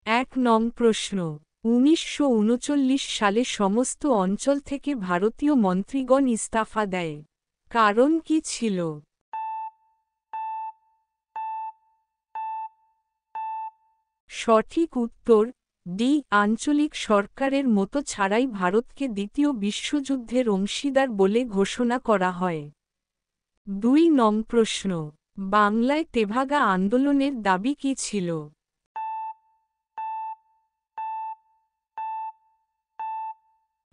এক নং প্রশ্ন, ১৯৩৯ সালে সমস্ত অঞ্চল থেকে ভারতীয় মন্ত্রীগণ ইস্তফা দেয়। কারণ কি ছিল? সঠিক উত্তর ডি। আঞ্চলিক সরকারের মতো ছাড়াই ভারতকে দ্বিতীয় বিশ্বযুদ্ধের অংশীদার বলে ঘোষণা করা হয়। ২ নং প্রশ্ন, বাংলায় তেভাগা আন্দোলনের দাবি কী ছিল?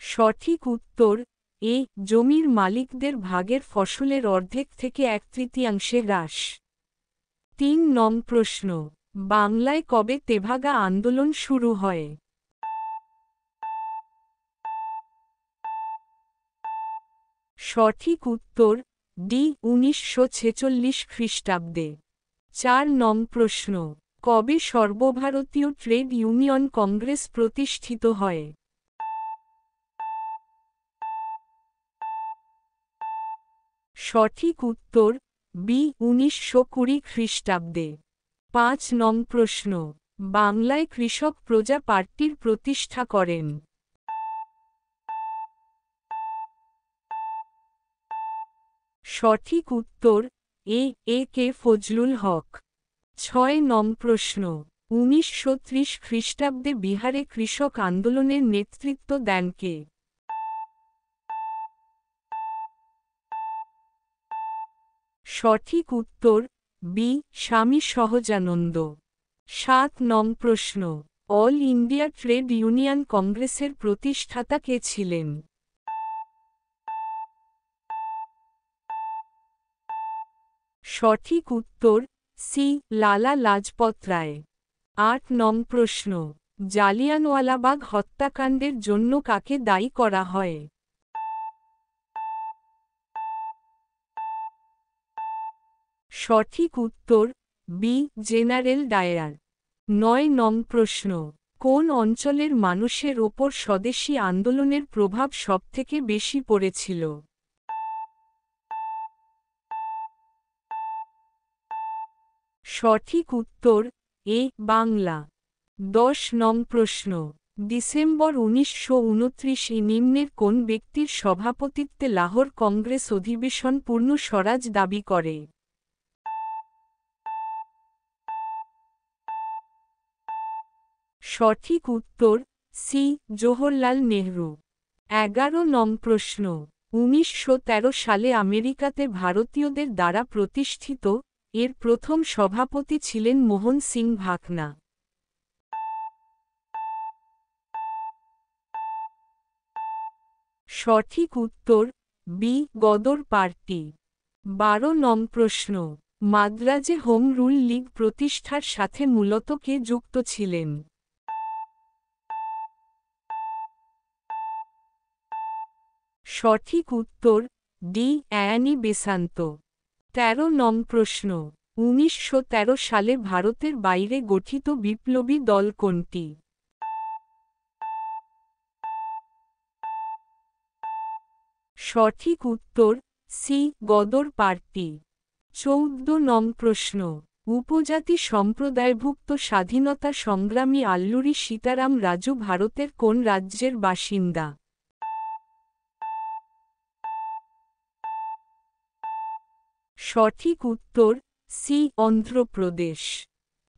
সঠিক উত্তর এ। জমির মালিকদের ভাগের ফসলের অর্ধেক থেকে ১/৩ হ্রাস। ৩ নং প্রশ্ন, বাংলায় কবে তেভাগা আন্দোলন শুরু হয়? সঠিক উত্তর ডি। ১৯৪৬ খ্রিস্টাব্দে। ৪ নং প্রশ্ন, কবে সর্বভারতীয় ট্রেড ইউনিয়ন কংগ্রেস প্রতিষ্ঠিত হয়? সঠিক উত্তর বি। ১৯২০ খ্রিস্টাব্দে। ৫ নং প্রশ্ন, বাংলায় কৃষক প্রজা পার্টির প্রতিষ্ঠা করেন? সঠিক উত্তর এ। এ কে ফজলুল হক। ৬ নং প্রশ্ন, ১৯৩০ খ্রিস্টাব্দে বিহারে কৃষক আন্দোলনের নেতৃত্ব দেন কে? সঠিক উত্তর বি। স্বামী সহজানন্দ। ৭ নং প্রশ্ন, অল ইন্ডিয়া ট্রেড ইউনিয়ন কংগ্রেসের প্রতিষ্ঠাতা কে ছিলেন? সঠিক উত্তর সি। লালা লাজপত রায়। ৮ নং প্রশ্ন, জালিয়ানওয়ালাবাগ হত্যাকাণ্ডের জন্য কাকে দায়ী করা হয়? সঠিক উত্তর বি। General Dier. ৯ নং প্রশ্ন, কোন অঞ্চলের মানুষের ওপর স্বদেশী আন্দোলনের প্রভাব সবথেকে বেশি পড়েছিল? সঠিক উত্তর এ। বাংলা। ১০ নং প্রশ্ন, ডিসেম্বর ১৯২৯ নিম্নের কোন ব্যক্তির সভাপতিত্বে লাহোর কংগ্রেস অধিবেশন পূর্ণ স্বরাজ দাবি করে? সঠিক উত্তর সি। জওহরলাল নেহরু। ১১ নং প্রশ্ন, ১৯১৩ সালে আমেরিকাতে ভারতীয়দের দ্বারা প্রতিষ্ঠিত এর প্রথম সভাপতি ছিলেন মোহন সিং ভাকনা। সঠিক উত্তর বি। গদর পার্টি। ১২ নং প্রশ্ন, মাদ্রাজে হোম রুল লীগ প্রতিষ্ঠার সাথে মূলত কে যুক্ত ছিলেন? সঠিক উত্তর ডি। Annie Besant. ১৩ নং প্রশ্ন, ১৯১৩ সালে ভারতের বাইরে গঠিত বিপ্লবী দল কোনটি? সঠিক উত্তর সি। গদর পার্টি। ১৪ নং প্রশ্ন, উপজাতি সম্প্রদায়ভুক্ত স্বাধীনতা সংগ্রামী আল্লুরি সীতারাম রাজু ভারতের কোন রাজ্যের বাসিন্দা? সঠিক উত্তর সি। অন্ধ্রপ্রদেশ।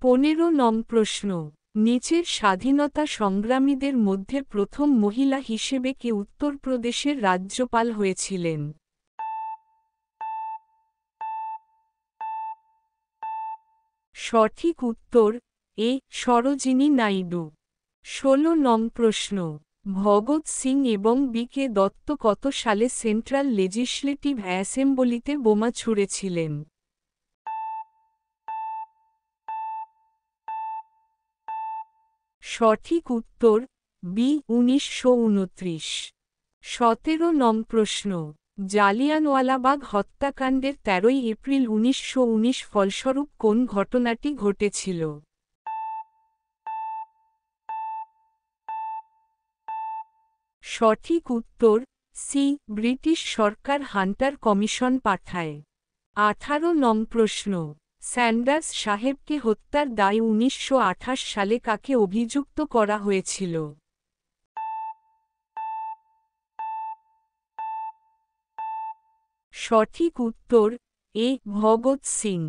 ১৫ নং প্রশ্ন, নিচের স্বাধীনতা সংগ্রামীদের মধ্যে প্রথম মহিলা হিসেবে কে উত্তরপ্রদেশের রাজ্যপাল হয়েছিলেন? সঠিক উত্তর এ। সরোজিনী নাইডু। ১৬ নং প্রশ্ন, ভগৎ সিং এবং বি কে দত্ত কত সালে সেন্ট্রাল লেজিসলেটিভ অ্যাসেম্বলিতে বোমা ছুঁড়েছিলেন? সঠিক উত্তর বি। ১৯২৯। ১৭ নং প্রশ্ন, জালিয়ানওয়ালাবাগ হত্যাকাণ্ডের ১৩ এপ্রিল ১৯১৯ ফলস্বরূপ কোন ঘটনাটি ঘটেছিল? সঠিক উত্তর সি। ব্রিটিশ সরকার হান্টার কমিশন পাঠায়। ১৮ নং প্রশ্ন, স্যান্ডার্স সাহেবকে হত্যার দায়ে ১৯২৮ সালে কাকে অভিযুক্ত করা হয়েছিল? সঠিক উত্তর এ ভগৎ সিং।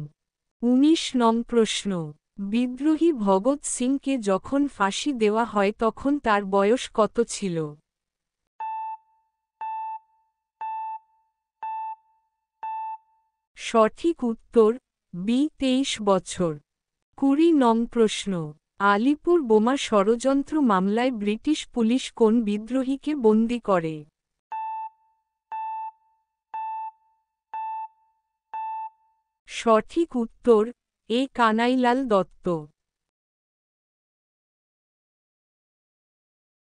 ১৯ নং প্রশ্ন। বিদ্রোহী ভগৎ সিংকে যখন ফাঁসি দেওয়া হয় তখন তার বয়স কত ছিল? সঠিক উত্তর বি ২৩ বছর। ২০ নং প্রশ্ন। আলিপুর বোমা ষড়যন্ত্র মামলায় ব্রিটিশ পুলিশ কোন বিদ্রোহীকে বন্দী করে? সঠিক উত্তর এ কানাইলাল দত্ত।